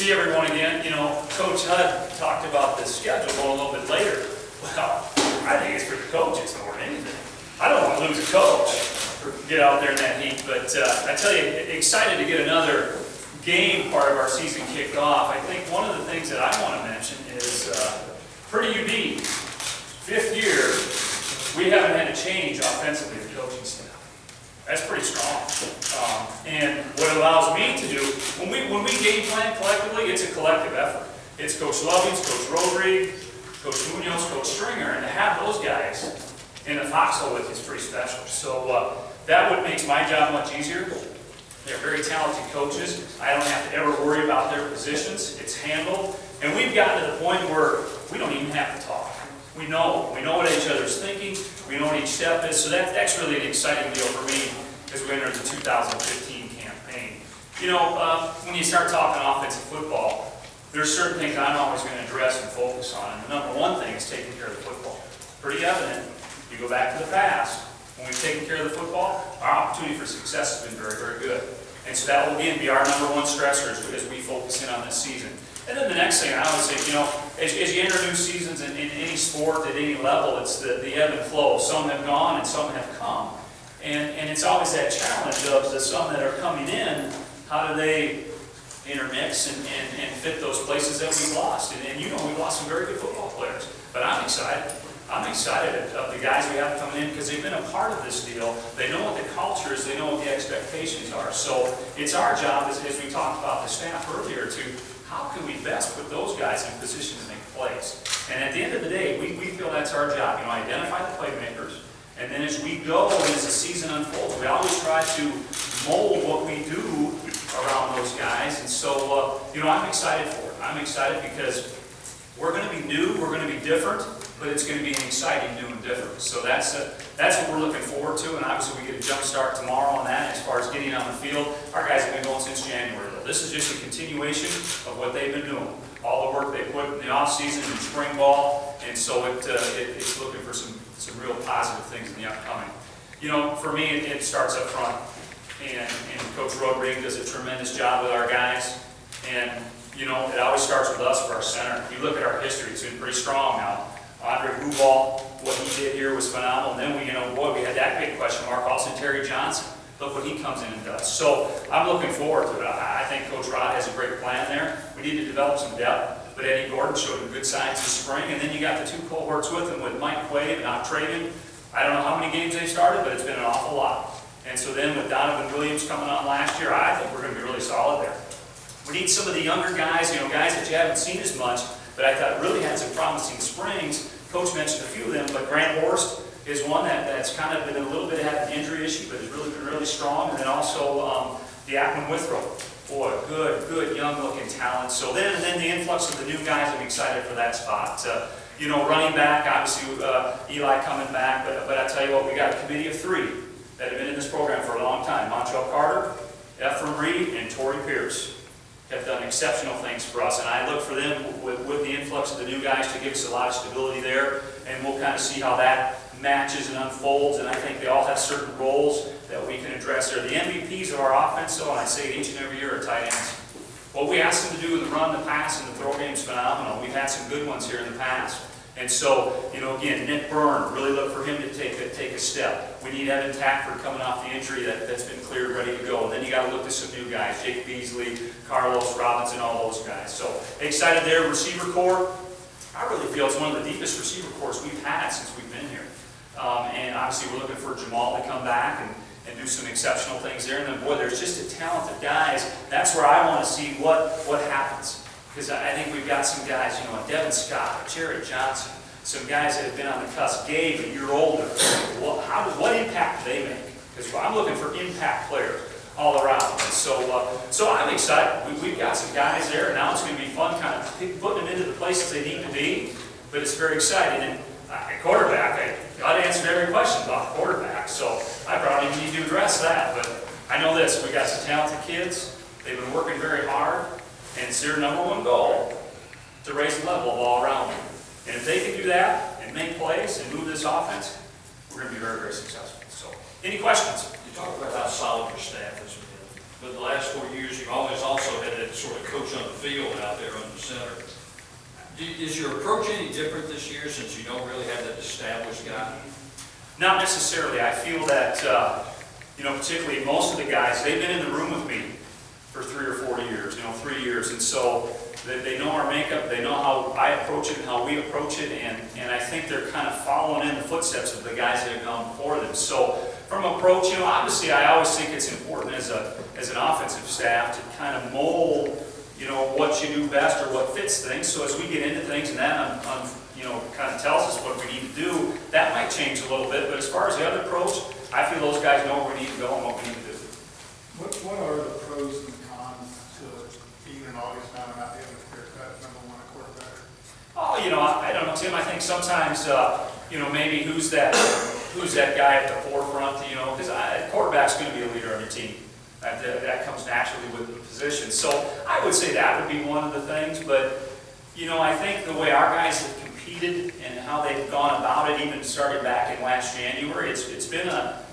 see everyone again. You know, Coach Hudd talked about the schedule going a little bit later. Well, I think it's for the coaches more than anything. I don't want to lose a coach, get out there in that heat, but I tell you, excited to get another game part of our season kicked off. I think one of the things that I want to mention is pretty unique. 5th year, we haven't had to change offensively the coaching staff. That's pretty strong. And what it allows me to do, when we game plan collectively, it's a collective effort. It's Coach Lovings, Coach Rodrigue, Coach Munoz, Coach Stringer, and to have those guys in the foxhole with you is pretty special. So that what makes my job much easier. They're very talented coaches. I don't have to ever worry about their positions. It's handled. And we've gotten to the point where we don't even have to talk. We know what each other's thinking. We know what each step is. So that's really an exciting deal for me as we enter the 2015 campaign. You know, when you start talking offensive football, there's certain things I'm always going to address and focus on. And the number one thing is taking care of the football. Pretty evident. You go back to the past. When we've taken care of the football, our opportunity for success has been very, very good. And so that will again be our number one stressor as we focus in on this season. And then the next thing I would say, you know, as you enter new seasons in any sport at any level, it's the ebb and flow. Some have gone and some have come. And it's always that challenge of the some that are coming in, how do they intermix and fit those places that we've lost. And you know, we've lost some very good football players. But I'm excited. I'm excited of the guys we have coming in because they've been a part of this deal. They know what the culture is. They know what the expectations are. So it's our job, as we talked about the staff earlier, to how can we best put those guys in position to make plays. And at the end of the day, we feel that's our job. You know, identify the playmakers. And then as we go and as the season unfolds, we always try to mold what we do around those guys. And so, you know, I'm excited for it. I'm excited because we're going to be new, we're going to be different, but it's going to be an exciting new and different. So that's what we're looking forward to, and obviously we get a jump start tomorrow on that as far as getting on the field. Our guys have been going since January, though. This is just a continuation of what they've been doing. All the work they put in the off-season and spring ball, and so it's looking for some real positive things in the upcoming. You know, for me, it starts up front, and Coach Rodrigue does a tremendous job with our guys, and you know, it always starts with us for our center. If you look at our history, it's been pretty strong now. Andre Hubal, what he did here was phenomenal. And then we had that big question mark. Also, Terry Johnson. Look what he comes in and does. So I'm looking forward to it. I think Coach Rod has a great plan there. We need to develop some depth, but Eddie Gordon showed good signs this spring. And then you got the 2 cohorts with him with Mike Quaid and Octavian. I don't know how many games they started, but it's been an awful lot. And so then with Donovan Williams coming on last year, I think we're going to be really solid there. We need some of the younger guys, you know, guys that you haven't seen as much, but I thought really had some promising springs. Coach mentioned a few of them, but Grant Horst is one that's kind of been a little bit had an injury issue, but has really been really strong. And then also the Ackman Withrow. Boy, good young-looking talent. So then the influx of the new guys, I'm excited for that spot. You know, running back, obviously Eli coming back, but I tell you what, we got a committee of 3 that have been in this program for a long time. Montrell Carter, Ephraim Reed, and Torrey Pierce have done exceptional things for us, and I look for them with the influx of the new guys to give us a lot of stability there, and we'll kind of see how that matches and unfolds, and I think they all have certain roles that we can address there. The MVPs of our offense, though, and I say it each and every year, are tight ends. What we ask them to do in the run, the pass, and the throw game is phenomenal. We've had some good ones here in the past. And so, you know, again, Nick Byrne, really look for him to take a step. We need Evan Tackford coming off the injury that's been cleared, ready to go. And then you got to look at some new guys, Jake Beasley, Carlos Robinson, all those guys. So excited there. Receiver core, I really feel it's one of the deepest receiver cores we've had since we've been here. And obviously we're looking for Jamal to come back and do some exceptional things there. And then, boy, there's just a talented guys. That's where I want to see what happens. Because I think we've got some guys, you know, Devin Scott, Jared Johnson, some guys that have been on the cusp. Gabe, a year older. What impact do they make? Because I'm looking for impact players all around. And so I'm excited. We've got some guys there, and now it's going to be fun kind of putting them into the places they need to be. But it's very exciting. And at quarterback, I got to answer every question about the quarterback. So I probably need to address that. But I know this. We got some talented kids. They've been working very hard. And it's their number one goal to raise the level of all around them. And if they can do that and make plays and move this offense, we're going to be very, very successful. So, any questions? You talk about how solid your staff has been. but the last 4 years, you've always also had that sort of coach on the field out there on the center. Is your approach any different this year since you don't really have that established guy? Not necessarily. I feel that, particularly most of the guys, they've been in the room with me for 3 or 4 years, 3 years. And so they know our makeup, they know how I approach it and how we approach it. And I think they're kind of following in the footsteps of the guys that have gone before them. So from approach, obviously I always think it's important as an offensive staff to kind of mold, what you do best or what fits things. So as we get into things and that kind of tells us what we need to do, that might change a little bit. But as far as the other approach, I feel those guys know where we need to go and what we need to do. What are the pros and cons to being an August mountain out there with clear-cut #1 quarterback? Oh, I don't know, Tim. I think sometimes, maybe who's that guy at the forefront, because quarterback's going to be a leader on your team. That comes naturally with the position. So I would say that would be one of the things. But, I think the way our guys have competed and how they've gone about it, even started back in last January, it's been a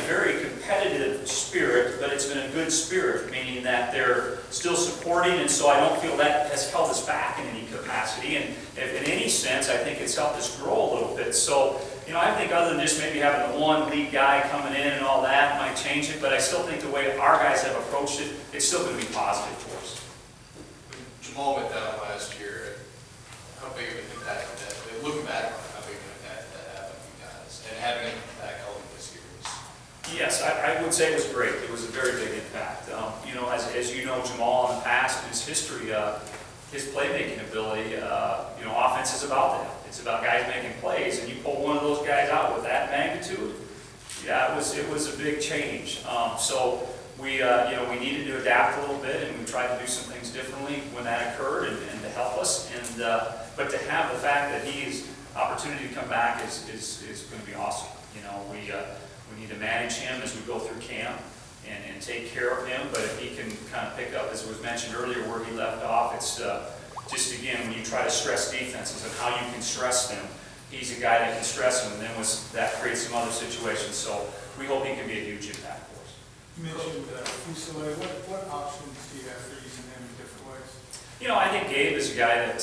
very competitive spirit, but it's been a good spirit, meaning that they're still supporting, and so I don't feel that has held us back in any capacity. And if in any sense, I think it's helped us grow a little bit. So, I think other than just maybe having the one lead guy coming in and all that might change it, but I still think the way our guys have approached it, it's still going to be positive for us. Jamal went down last year. How big of an impact did that? Looking back on it, how big of an impact that had on you guys, and having an impact helping this year was. Yes, I would say it was great. It was a very big impact. As you know, Jamal in the past, in his history, his playmaking ability, offense is about that. It's about guys making plays, and you pull one of those guys out with that magnitude, yeah, it was a big change. So we needed to adapt a little bit, and we tried to do some things differently when that occurred, and to help us. But to have the fact that he's opportunity to come back is going to be awesome. We need to manage him as we go through camp and take care of him. But if he can kind of pick up, as was mentioned earlier, where he left off, it's just again, when you try to stress defenses and how you can stress them, he's a guy that can stress them, and then that creates some other situations. So we hope he can be a huge impact for us. You mentioned Fusile. What options do you have for using him in different ways? I think Gabe is a guy that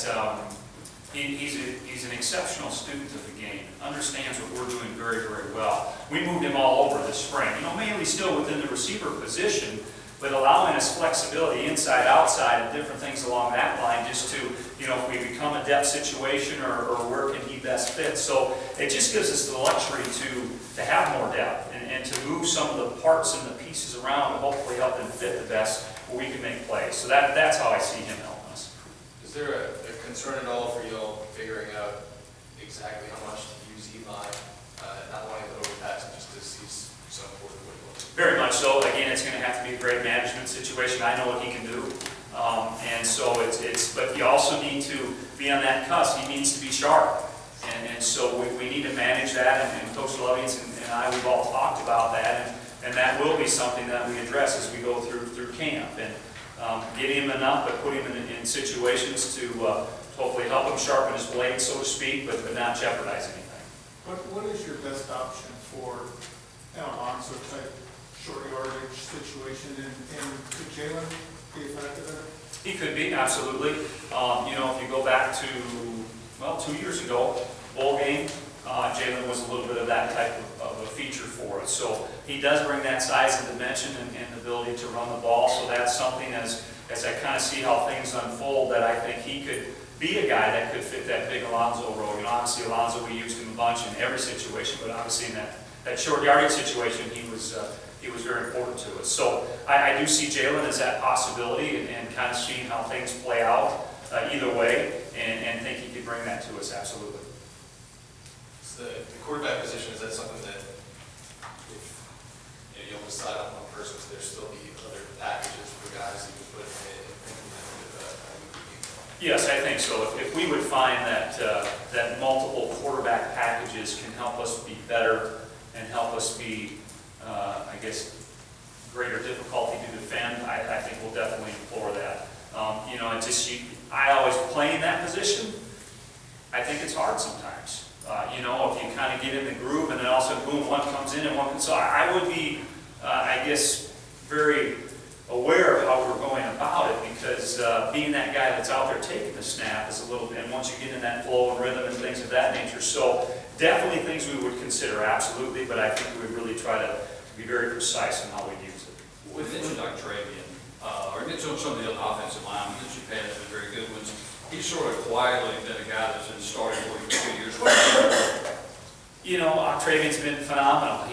he's an exceptional student of the game, understands what we're doing very, very well. We moved him all over this spring, mainly still within the receiver position, but allowing us flexibility inside, outside, and different things along that line, just to, if we become a depth situation or where can he best fit. So it just gives us the luxury to have more depth and to move some of the parts and the pieces around and hopefully help him fit the best where we can make plays. So that's how I see him helping us. Is there a concern at all for y'all figuring out exactly how much to use Eli, not wanting to overpass him just because he's so important? Very much so. Again, it's going to have to be a great management situation. I know what he can do. And so but you also need to be on that cusp. He needs to be sharp. And so we need to manage that. And Coach Lovians and I, we've all talked about that. And that will be something that we address as we go through camp. And get him enough, but put him in situations to hopefully help him sharpen his blade, so to speak, but not jeopardize anything. What is your best option for an Alonso type short yardage situation, and could Jalen be effective in it? He could be, absolutely. If you go back to, 2 years ago, bowl game, Jalen was a little bit of that type of a feature for us. So he does bring that size and dimension and the ability to run the ball. So that's something as I kind of see how things unfold, that I think he could be a guy that could fit that big Alonso role. Obviously Alonso, we used him a bunch in every situation, but obviously in that short yardage situation, he was very important to us. So I do see Jalen as that possibility and kind of seeing how things play out either way, and think he could bring that to us, absolutely. The quarterback position, is that something that if you'll decide on one person, so there's still be other packages for guys that you put in Yes, I think so. If we would find that multiple quarterback packages can help us be better and help us be, greater difficulty to defend, I think we'll definitely explore that. I always play in that position. I think it's hard sometimes. If you kind of get in the groove and then all of a sudden, boom, one comes in and one comes. So I would be, very aware of how we're going about it, because being that guy that's out there taking the snap is a little bit, and once you get in that flow and rhythm and things of that nature. So definitely things we would consider, absolutely, but I think we would really try to be very precise in how we use it. With mentioned like Travian, or mentioned some of the other offensive linemen that you've had have been very good ones. He's sort of quietly been a guy that's been starting for you for 2 years. You know, Travian's been phenomenal.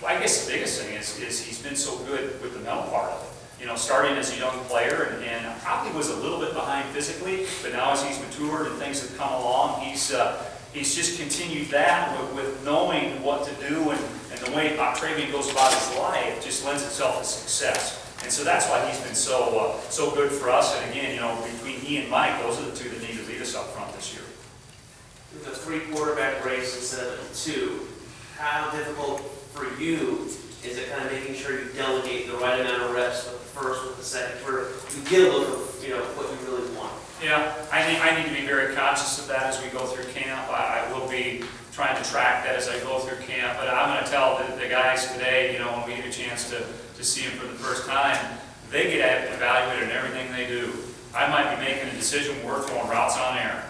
I guess the biggest thing is he's been so good with the mental part of it. You know, starting as a young player and probably was a little bit behind physically, but now as he's matured and things have come along, he's just continued that with knowing what to do, and the way Travian goes about his life just lends itself to success. And so that's why he's been so good for us. And again, you know, between he and Mike, those are the two that need to lead us up front this year. With a 3 quarterback race instead of 2, how difficult for you is it kind of making sure you delegate the right amount of reps with the first, with the second, where you get a look of, you know, what you really want? Yeah, I need to be very conscious of that as we go through camp. I will be trying to track that as I go through camp, but I'm going to tell the guys today, you know, when we get a chance to see them for the first time, they get evaluated in everything they do. I might be making a decision, we're throwing routes on air.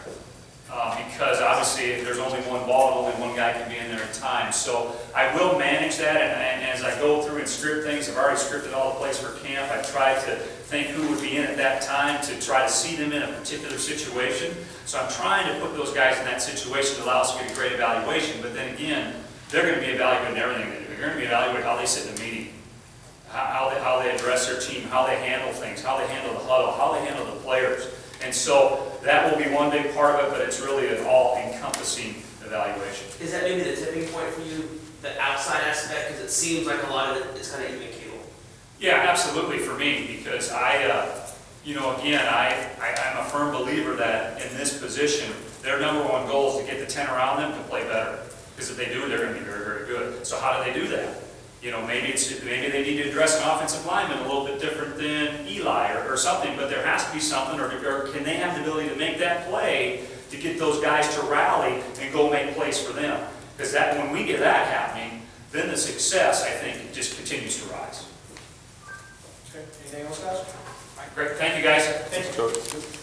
Because obviously if there's only one ball, only one guy can be in there at a time. So I will manage that, and as I go through and script things, I've already scripted all the plays for camp. I try to think who would be in at that time to try to see them in a particular situation. So I'm trying to put those guys in that situation to allow us to get a great evaluation. But then again, they're going to be evaluated in everything they do. They're going to be evaluated how they sit in the meeting, how they address their team, how they handle things, how they handle the huddle, how they handle the players. And so that will be one big part of it, but it's really an all-encompassing evaluation. Is that maybe the tipping point for you, the outside aspect? Because it seems like a lot of it is kind of even keel. Yeah, absolutely for me, because you know, again, I'm a firm believer that in this position, their number one goal is to get the 10 around them to play better. Because if they do, they're going to be very, very good. So how do they do that? You know, maybe they need to address an offensive lineman a little bit different than Eli or something, but there has to be something, or can they have the ability to make that play to get those guys to rally and go make plays for them? Because when we get that happening, then the success, I think, just continues to rise. Okay, anything else, guys? All right, great. Thank you, guys. Thank you, Coach.